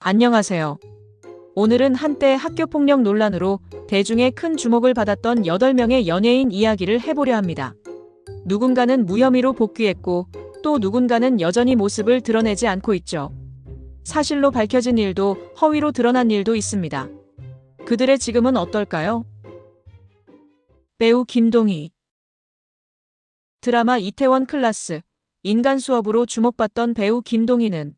안녕하세요. 오늘은 한때 학교폭력 논란으로 대중의 큰 주목을 받았던 8명의 연예인 이야기를 해보려 합니다. 누군가는 무혐의로 복귀했고 또 누군가는 여전히 모습을 드러내지 않고 있죠. 사실로 밝혀진 일도 허위로 드러난 일도 있습니다. 그들의 지금은 어떨까요? 배우 김동희. 드라마 이태원 클라스, 인간 수업으로 주목받던 배우 김동희는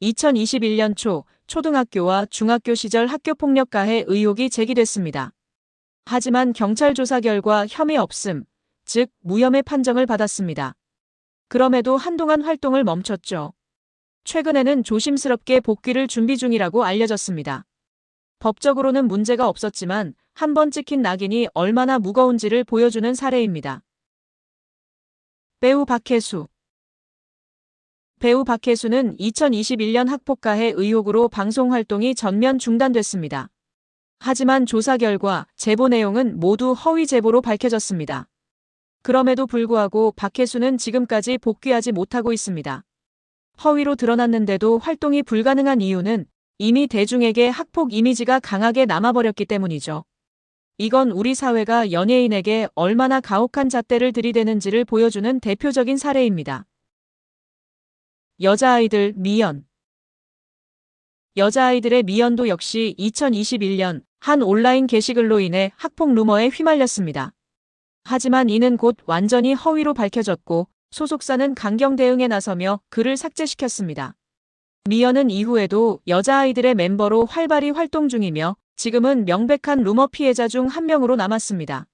2021년 초 초등학교와 중학교 시절 학교폭력 가해 의혹이 제기됐습니다. 하지만 경찰 조사 결과 혐의 없음, 즉 무혐의 판정을 받았습니다. 그럼에도 한동안 활동을 멈췄죠. 최근에는 조심스럽게 복귀를 준비 중이라고 알려졌습니다. 법적으로는 문제가 없었지만 한 번 찍힌 낙인이 얼마나 무거운지를 보여주는 사례입니다. 배우 박혜수. 배우 박혜수는 2021년 학폭가해 의혹으로 방송 활동이 전면 중단됐습니다. 하지만 조사 결과 제보 내용은 모두 허위 제보로 밝혀졌습니다. 그럼에도 불구하고 박혜수는 지금까지 복귀하지 못하고 있습니다. 허위로 드러났는데도 활동이 불가능한 이유는 이미 대중에게 학폭 이미지가 강하게 남아버렸기 때문이죠. 이건 우리 사회가 연예인에게 얼마나 가혹한 잣대를 들이대는지를 보여주는 대표적인 사례입니다. 여자아이들 미연. 여자아이들의 미연도 역시 2021년 한 온라인 게시글로 인해 학폭 루머에 휘말렸습니다. 하지만 이는 곧 완전히 허위로 밝혀졌고 소속사는 강경 대응에 나서며 글을 삭제시켰습니다. 미연은 이후에도 여자아이들의 멤버로 활발히 활동 중이며 지금은 명백한 루머 피해자 중 한 명으로 남았습니다.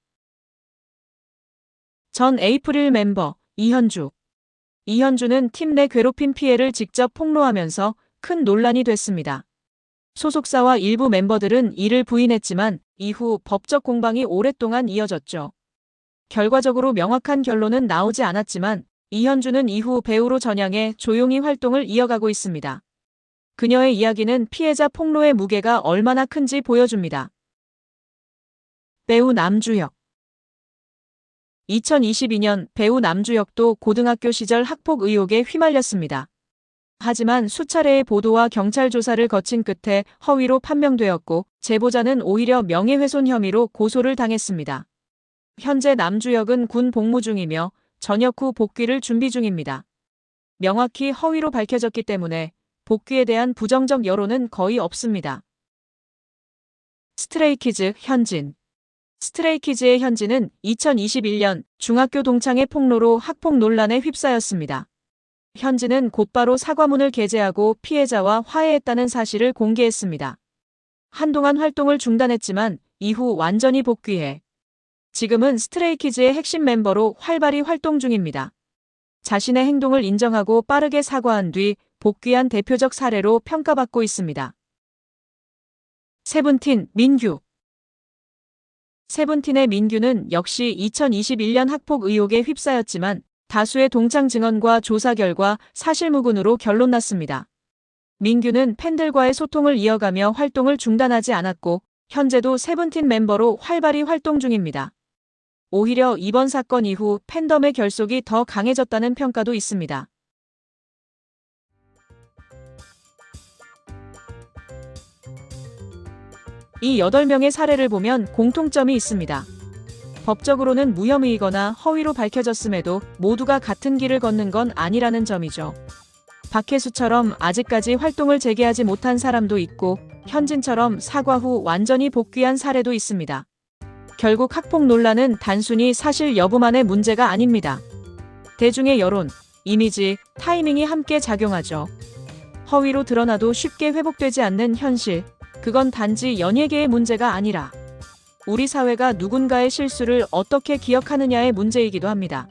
전 에이프릴 멤버 이현주. 이현주는 팀 내 괴롭힘 피해를 직접 폭로하면서 큰 논란이 됐습니다. 소속사와 일부 멤버들은 이를 부인했지만 이후 법적 공방이 오랫동안 이어졌죠. 결과적으로 명확한 결론은 나오지 않았지만 이현주는 이후 배우로 전향해 조용히 활동을 이어가고 있습니다. 그녀의 이야기는 피해자 폭로의 무게가 얼마나 큰지 보여줍니다. 배우 남주혁. 2022년 배우 남주혁도 고등학교 시절 학폭 의혹에 휘말렸습니다. 하지만 수차례의 보도와 경찰 조사를 거친 끝에 허위로 판명되었고 제보자는 오히려 명예훼손 혐의로 고소를 당했습니다. 현재 남주혁은 군 복무 중이며 전역 후 복귀를 준비 중입니다. 명확히 허위로 밝혀졌기 때문에 복귀에 대한 부정적 여론은 거의 없습니다. 스트레이키즈 현진. 스트레이키즈의 현진은 2021년 중학교 동창의 폭로로 학폭 논란에 휩싸였습니다. 현진은 곧바로 사과문을 게재하고 피해자와 화해했다는 사실을 공개했습니다. 한동안 활동을 중단했지만 이후 완전히 복귀해 지금은 스트레이키즈의 핵심 멤버로 활발히 활동 중입니다. 자신의 행동을 인정하고 빠르게 사과한 뒤 복귀한 대표적 사례로 평가받고 있습니다. 세븐틴 민규. 세븐틴의 민규는 역시 2021년 학폭 의혹에 휩싸였지만 다수의 동창 증언과 조사 결과 사실무근으로 결론났습니다. 민규는 팬들과의 소통을 이어가며 활동을 중단하지 않았고 현재도 세븐틴 멤버로 활발히 활동 중입니다. 오히려 이번 사건 이후 팬덤의 결속이 더 강해졌다는 평가도 있습니다. 이 8명의 사례를 보면 공통점이 있습니다. 법적으로는 무혐의이거나 허위로 밝혀졌음에도 모두가 같은 길을 걷는 건 아니라는 점이죠. 박혜수처럼 아직까지 활동을 재개하지 못한 사람도 있고 현진처럼 사과 후 완전히 복귀한 사례도 있습니다. 결국 학폭 논란은 단순히 사실 여부만의 문제가 아닙니다. 대중의 여론, 이미지, 타이밍이 함께 작용하죠. 허위로 드러나도 쉽게 회복되지 않는 현실, 그건 단지 연예계의 문제가 아니라 우리 사회가 누군가의 실수를 어떻게 기억하느냐의 문제이기도 합니다.